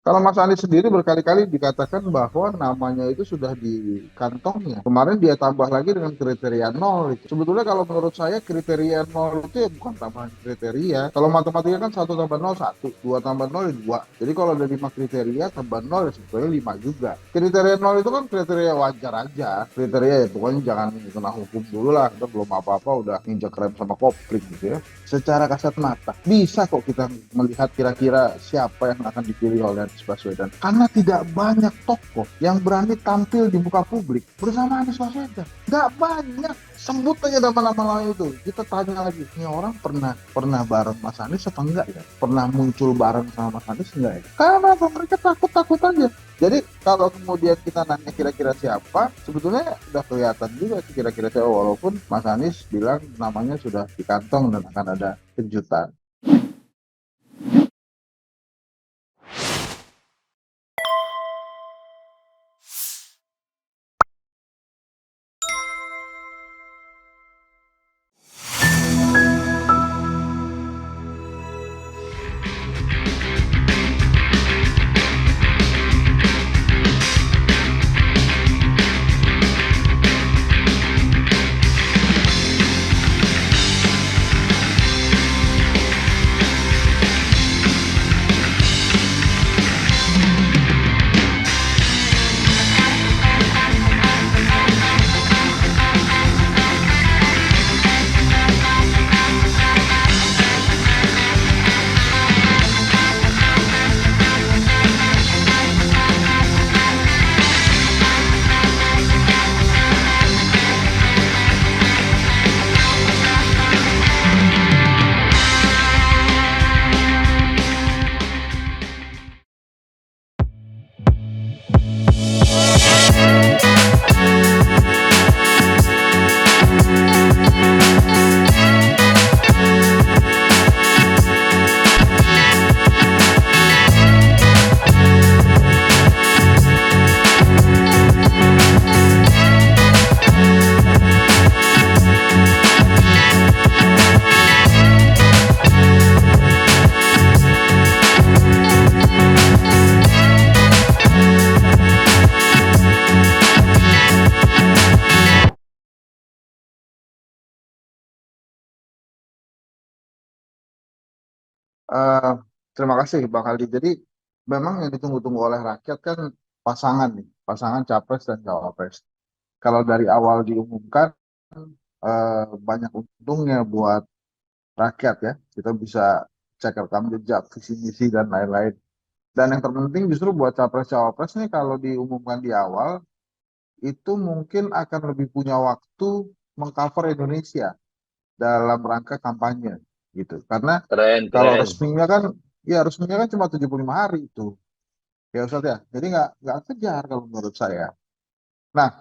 Kalau Mas Anies sendiri berkali-kali dikatakan bahwa namanya itu sudah di kantongnya. Kemarin dia tambah lagi dengan kriteria nol itu. Sebetulnya kalau menurut saya kriteria nol itu ya bukan tambahan kriteria. Kalau matematika kan satu tambah nol satu, dua tambah nol ya dua. Jadi kalau ada lima kriteria tambah nol ya sebetulnya lima juga. Kriteria nol itu kan kriteria wajar aja. Kriteria ya pokoknya jangan kena hukum dulu lah. Kita belum apa-apa udah nginjak rem sama kopling gitu ya. Secara kasat mata bisa kok kita melihat kira-kira siapa yang akan dipilih oleh Anies Baswedan karena tidak banyak tokoh yang berani tampil di muka publik bersama Anies Baswedan. Nggak banyak. Sebut aja nama-nama lain itu. Kita tanya lagi, ini orang pernah pernah bareng Mas Anies apa enggak ya? Pernah muncul bareng sama Mas Anies enggak ya? Karena apa? Mereka takut-takut aja. Jadi kalau kemudian kita nanya kira-kira siapa, sebetulnya udah kelihatan juga sih kira-kira siapa. Walaupun Mas Anies bilang namanya sudah di kantong dan akan ada kejutan. Eh, Terima kasih Bang Aldi. Jadi memang yang ditunggu-tunggu oleh rakyat kan pasangan nih, pasangan capres dan cawapres. Kalau dari awal diumumkan banyak untungnya buat rakyat ya. Kita bisa cek rekam jejak, visi misi dan lain-lain. Dan yang terpenting justru buat capres cawapres nih kalau diumumkan di awal itu mungkin akan lebih punya waktu mengcover Indonesia dalam rangka kampanye gitu. Karena Keren, kalau keren. resminya kan ya resminya kan cuma 75 hari itu. Ya Ustaz ya. Jadi nggak kejar kalau menurut saya. Nah,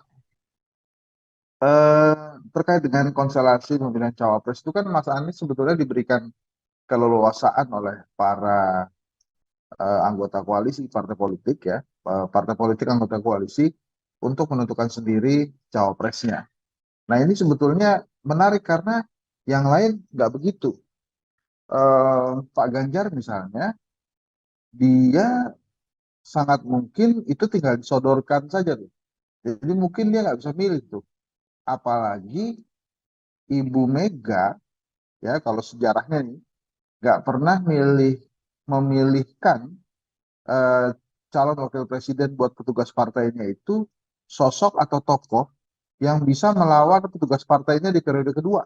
terkait dengan konstelasi pemilihan cawapres itu kan Mas Anies sebetulnya diberikan keleluasaan oleh para anggota koalisi partai politik ya, partai politik anggota koalisi untuk menentukan sendiri cawapresnya. Nah ini sebetulnya menarik karena yang lain nggak begitu. Pak Ganjar misalnya, dia sangat mungkin itu tinggal disodorkan saja tuh. Jadi mungkin dia nggak bisa milih tuh. Apalagi Ibu Mega ya kalau sejarahnya nih nggak pernah memilihkan eh, calon wakil presiden buat petugas partainya itu sosok atau tokoh yang bisa melawan petugas partainya di periode kedua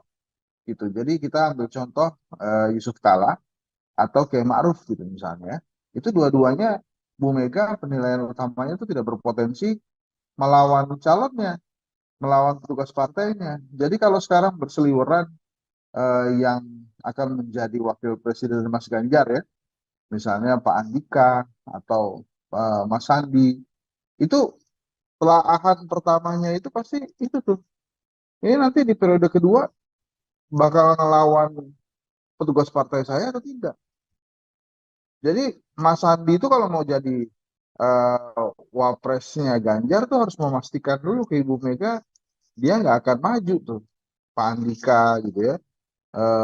gitu. Jadi kita ambil contoh Yusuf Kala atau Kiai Ma'ruf gitu misalnya. Itu dua-duanya Bu Mega penilaian utamanya itu tidak berpotensi melawan calonnya, melawan petugas partainya. Jadi kalau sekarang berseliweran yang akan menjadi wakil presiden Mas Ganjar ya, misalnya Pak Andika atau Mas Sandi, itu pelaahan pertamanya itu pasti itu tuh. Ini nanti di periode kedua bakal ngelawan petugas partai saya atau tidak. Jadi Mas Sandi itu kalau mau jadi wapresnya Ganjar tuh harus memastikan dulu ke Ibu Mega dia nggak akan maju tuh. Pak Andika gitu ya,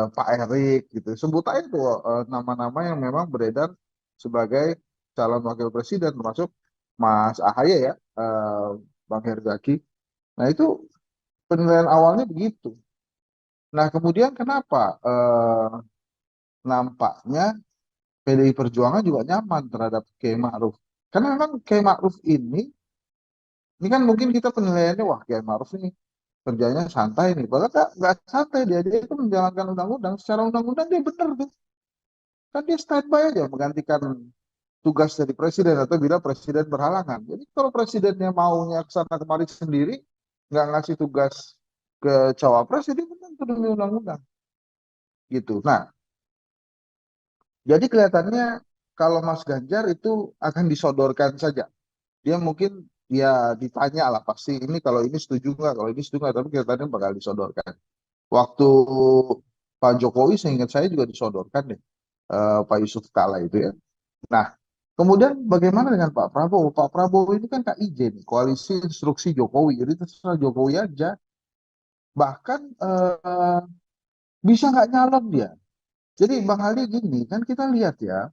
Pak Erik gitu. Sebut aja tuh nama-nama yang memang beredar sebagai calon wakil presiden termasuk Mas AHY ya, Bang Herzaki. Nah itu penilaian awalnya begitu. Nah kemudian kenapa nampaknya PDI Perjuangan juga nyaman terhadap Kiai Ma'ruf? Karena memang Kiai Ma'ruf ini kan mungkin kita penilaiannya wah Kiai Ma'ruf ini kerjanya santai nih. Bahkan nggak santai dia itu menjalankan undang-undang. Secara undang-undang dia benar tuh. Kan dia standby aja menggantikan tugas dari presiden atau bila presiden berhalangan. Jadi kalau presidennya maunya ke sana kemari sendiri, nggak ngasih tugas ke cawapres, jadi benar itu demi undang-undang gitu. Nah, jadi kelihatannya kalau Mas Ganjar itu akan disodorkan saja. Dia mungkin ya ditanya lah pasti ini kalau ini setuju nggak, kalau ini setuju nggak, tapi kelihatannya bakal disodorkan. Waktu Pak Jokowi seingat saya juga disodorkan deh, Pak Yusuf Kala itu ya. Nah, kemudian bagaimana dengan Pak Prabowo? Pak Prabowo ini kan KIJ nih, Koalisi Instruksi Jokowi. Jadi terserah Jokowi aja. Bahkan bisa nggak nyalon dia. Jadi Bang Ali gini, kan kita lihat ya,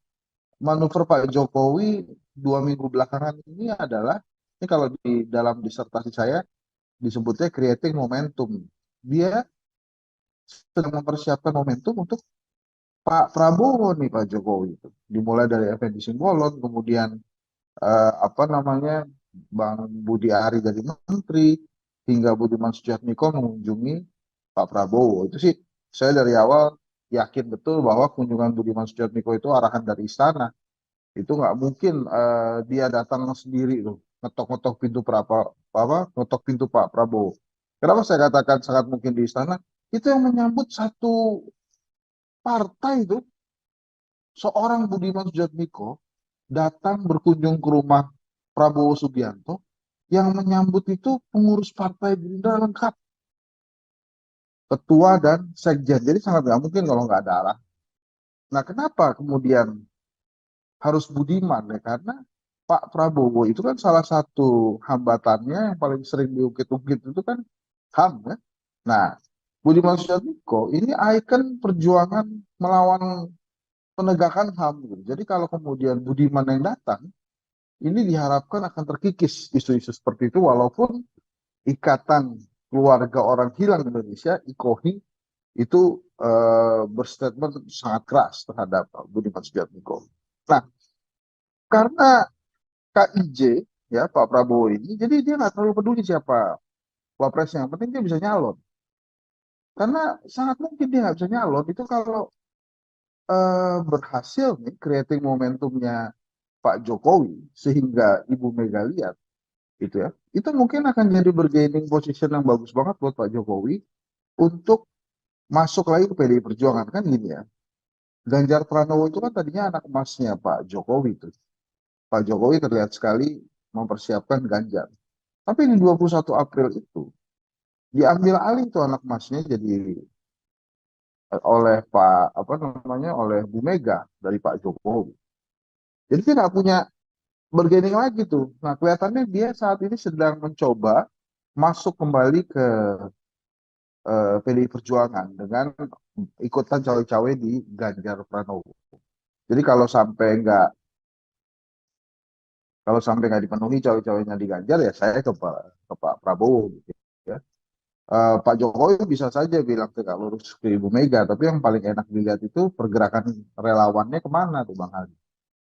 manuver Pak Jokowi 2 minggu belakangan ini adalah, ini kalau di dalam disertasi saya disebutnya creating momentum. Dia sedang mempersiapkan momentum untuk Pak Prabowo nih Pak Jokowi itu. Dimulai dari Effendi Simbolon, kemudian apa namanya Bang Budi Ari jadi menteri hingga Budiman Sujatmiko mengunjungi Pak Prabowo. Itu sih saya dari awal yakin betul bahwa kunjungan Budiman Sujatmiko itu arahan dari istana. Itu nggak mungkin dia datang sendiri tuh ngetok-ngetok pintu ngetok pintu Pak Prabowo. Kenapa saya katakan sangat mungkin di istana? Itu yang menyambut satu partai itu seorang Budiman Sujatmiko datang berkunjung ke rumah Prabowo Subianto yang menyambut itu pengurus partai Gerindra lengkap, ketua dan sekjen. Jadi sangat nggak mungkin kalau nggak ada arah. Nah, kenapa kemudian harus Budiman ya? Karena Pak Prabowo itu kan salah satu hambatannya yang paling sering diungkit-ungkit itu kan HAM ya. Nah, Budiman Sujatmiko ini ikon perjuangan melawan penegakan HAM gitu. Jadi kalau kemudian Budiman yang datang, ini diharapkan akan terkikis isu-isu seperti itu walaupun ikatan keluarga orang hilang Indonesia IKOHI itu berstatement sangat keras terhadap Budiman Sujatmiko. Nah, karena KIJ ya Pak Prabowo ini, jadi dia nggak terlalu peduli siapa wapresnya, yang penting dia bisa nyalon. Karena sangat mungkin dia nggak bisa nyalon itu kalau berhasil nih creating momentumnya Pak Jokowi sehingga Ibu Mega lihat gitu ya, itu mungkin akan jadi bargaining position yang bagus banget buat Pak Jokowi untuk masuk lagi ke PDI Perjuangan kan gini ya. Ganjar Pranowo itu kan tadinya anak emasnya Pak Jokowi itu. Pak Jokowi terlihat sekali mempersiapkan Ganjar. Tapi di 21 April itu diambil alih tuh anak emasnya jadi oleh Pak apa namanya oleh Bu Mega dari Pak Jokowi. Jadi dia nggak punya bargaining lagi tuh. Nah kelihatannya dia saat ini sedang mencoba masuk kembali ke PDI Perjuangan dengan ikutan cawe-cawe di Ganjar Pranowo. Jadi kalau sampai nggak dipenuhi cawe-cawenya di Ganjar ya saya ke Pak Prabowo gitu ya. Pak Jokowi bisa saja bilang tegak lurus ke Ibu Mega, tapi yang paling enak dilihat itu pergerakan relawannya kemana tuh Bang Ali.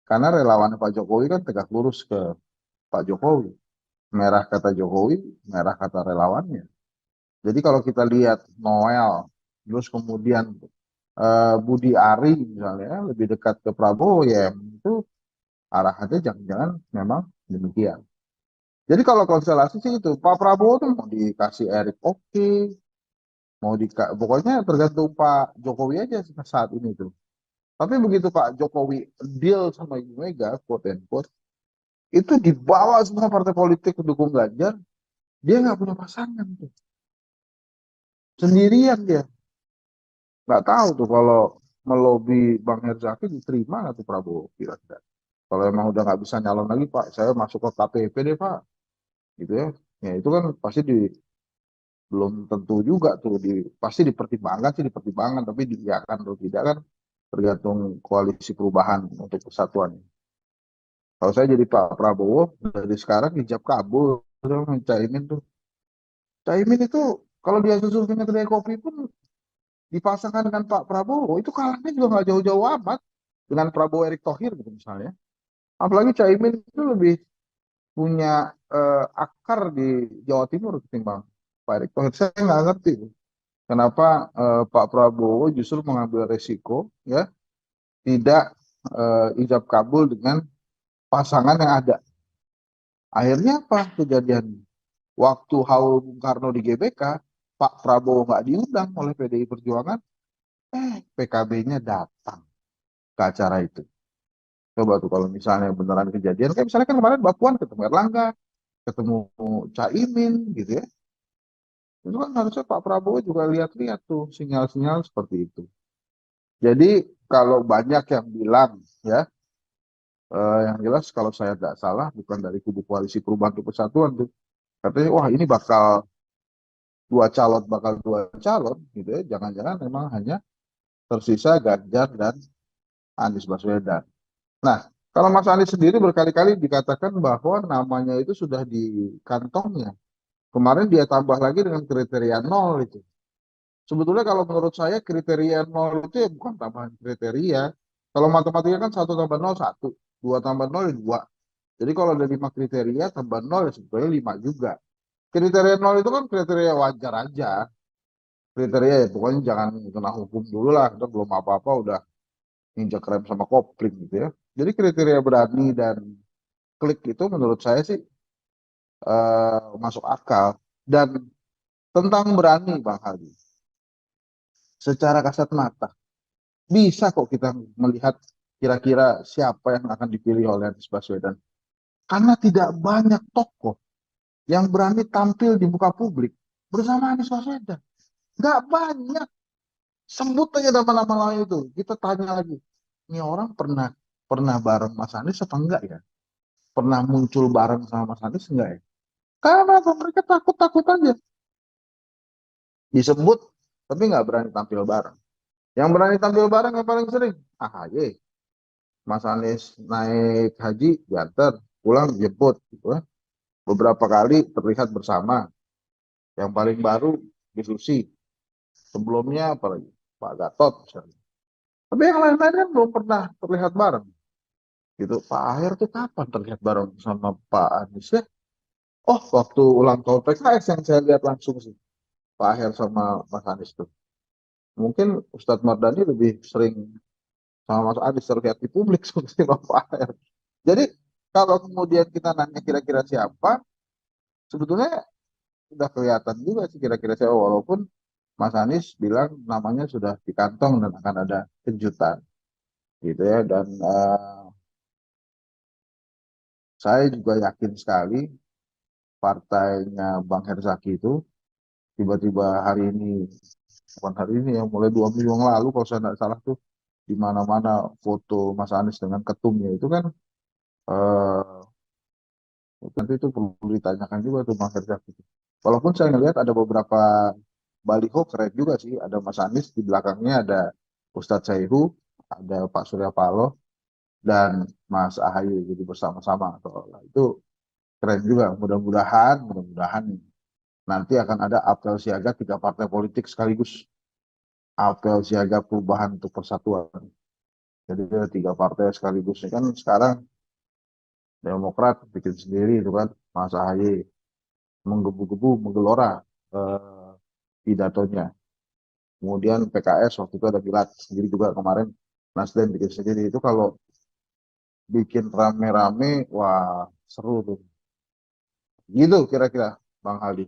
Karena relawannya Pak Jokowi kan tegak lurus ke Pak Jokowi. Merah kata Jokowi, merah kata relawannya. Jadi kalau kita lihat Noel, terus kemudian Budi Ari misalnya lebih dekat ke Prabowo ya itu arahannya jangan-jangan memang demikian. Jadi kalau konstelasi sih itu Pak Prabowo tuh mau dikasih Erik oke, pokoknya tergantung Pak Jokowi aja saat ini tuh. Tapi begitu Pak Jokowi deal sama Ibu Mega, quote and quote, itu dibawa semua partai politik pendukung Ganjar, dia nggak punya pasangan tuh, sendirian dia. Nggak tahu tuh kalau melobi Bang Herzaki diterima nggak tuh Prabowo kira-kira. Kalau emang udah nggak bisa nyalon lagi Pak, saya masuk ke KPP deh Pak, gitu ya. Ya itu kan pasti belum tentu juga tuh pasti dipertimbangkan sih dipertimbangkan, tapi diiakan atau tidak kan tergantung koalisi perubahan untuk persatuan. Kalau saya jadi Pak Prabowo dari sekarang hijab kabul sama Caimin tuh. Caimin itu kalau dia susul dengan kedai kopi pun dipasangkan dengan Pak Prabowo itu kalahnya juga nggak jauh-jauh amat dengan Prabowo Erick Thohir gitu misalnya. Apalagi Caimin itu lebih punya akar di Jawa Timur ketimbang Pak Erick Thohir. Saya nggak ngerti tuh. Kenapa Pak Prabowo justru mengambil resiko ya tidak ijab kabul dengan pasangan yang ada. Akhirnya apa kejadian? Waktu haul Bung Karno di GBK, Pak Prabowo nggak diundang oleh PDI Perjuangan, PKB-nya datang ke acara itu. Coba tuh kalau misalnya beneran kejadian, kayak misalnya kan kemarin Mbak Puan ketemu Erlangga, ketemu Caimin gitu ya. Itu kan harusnya Pak Prabowo juga lihat-lihat tuh sinyal-sinyal seperti itu. Jadi kalau banyak yang bilang ya, yang jelas kalau saya tidak salah bukan dari kubu koalisi perubahan untuk persatuan tuh. Katanya wah ini bakal dua calon gitu ya. Jangan-jangan memang hanya tersisa Ganjar dan Anies Baswedan. Nah, kalau Mas Anies sendiri berkali-kali dikatakan bahwa namanya itu sudah di kantongnya. Kemarin dia tambah lagi dengan kriteria nol itu. Sebetulnya kalau menurut saya kriteria nol itu ya bukan tambahan kriteria. Kalau matematika kan satu tambah nol satu, dua tambah nol ya dua. Jadi kalau ada 5 kriteria tambah nol ya sebetulnya 5 juga. Kriteria nol itu kan kriteria wajar aja. Kriteria ya pokoknya jangan kena hukum dulu lah. Kita belum apa-apa udah injak rem sama kopling gitu ya. Jadi kriteria berani dan klik itu menurut saya sih masuk akal. Dan tentang berani Bang Hadi, secara kasat mata bisa kok kita melihat kira-kira siapa yang akan dipilih oleh Anies Baswedan. Karena tidak banyak tokoh yang berani tampil di muka publik bersama Anies Baswedan. Nggak banyak. Sebut aja nama-nama lain itu. Kita tanya lagi, ini orang pernah pernah bareng Mas Anies apa enggak ya? Pernah muncul bareng sama Mas Anies enggak ya? Karena apa? Mereka takut-takut aja. Disebut, tapi nggak berani tampil bareng. Yang berani tampil bareng yang paling sering, AHY. Mas Anies naik haji, diantar, pulang jemput. Gitu kan. Beberapa kali terlihat bersama. Yang paling baru, diskusi. Sebelumnya apalagi? Pak Gatot misalnya. Tapi yang lain-lain kan belum pernah terlihat bareng. Gitu. Pak Aher tuh kapan terlihat bareng sama Pak Anies ya? Oh, waktu ulang tahun PKS yang saya lihat langsung sih. Pak Aher sama Mas Anies tuh. Mungkin Ustadz Mardani lebih sering sama Mas Anies terlihat di publik seperti Pak Aher. Jadi kalau kemudian kita nanya kira-kira siapa, sebetulnya sudah kelihatan juga sih kira-kira siapa. Walaupun Mas Anies bilang namanya sudah di kantong dan akan ada kejutan gitu ya. Dan saya juga yakin sekali partainya Bang Herzaki itu tiba-tiba hari ini, bukan hari ini ya, mulai 2 minggu yang lalu kalau saya tidak salah tuh di mana-mana foto Mas Anies dengan ketumnya itu kan eh, nanti itu perlu ditanyakan juga tuh Bang Herzaki. Walaupun saya ngelihat ada beberapa baliho keren juga sih, ada Mas Anies di belakangnya ada Ustadz Saihu, ada Pak Surya Paloh dan Mas Ahaye jadi bersama-sama. Itu keren juga. Mudah-mudahan nanti akan ada apel siaga 3 partai politik sekaligus. Apel siaga perubahan untuk persatuan. Jadi ada 3 partai sekaligus. Ini kan sekarang Demokrat bikin sendiri itu kan, Mas Ahaye menggebu-gebu, menggelora eh, pidatonya. Kemudian PKS waktu itu ada Pilat sendiri juga kemarin. Nasdem bikin sendiri. Itu kalau bikin rame-rame, wah seru tuh. Gitu kira-kira Bang Aldi.